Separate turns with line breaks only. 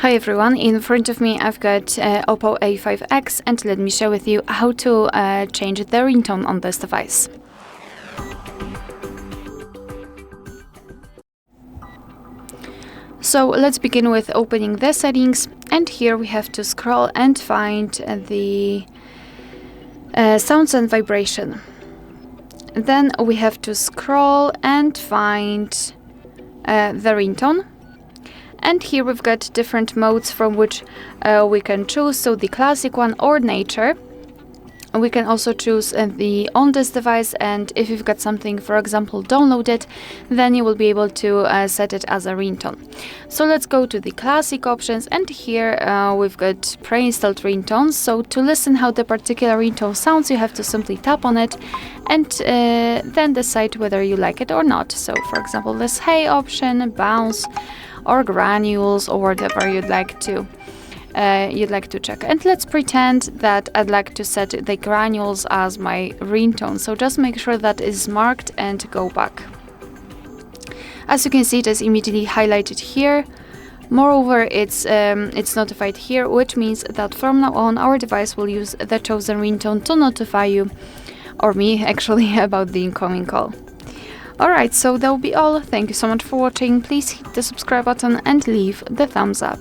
Hi everyone, in front of me I've got OPPO A5x and let me share with you how to change the ringtone on this device. So let's begin with opening the settings, and here we have to scroll and find the sounds and vibration. Then we have to scroll and find the ringtone. And here we've got different modes from which we can choose, so the classic one or nature. We can also choose the on this device, and if you've got something, for example, downloaded, then you will be able to set it as a ringtone. So let's go to the classic options, and here we've got pre-installed ringtones. So to listen how the particular ringtone sounds, you have to simply tap on it and then decide whether you like it or not. So for example, this hey option, bounce, or granules, or whatever you'd like to check. And let's pretend that I'd like to set the granules as my ringtone. So just make sure that is marked and go back. As you can see, it is immediately highlighted here. Moreover, it's notified here, which means that from now on our device will use the chosen ringtone to notify you, or me actually, about the incoming call. Alright, so that will be all. Thank you so much for watching. Please hit the subscribe button and leave the thumbs up.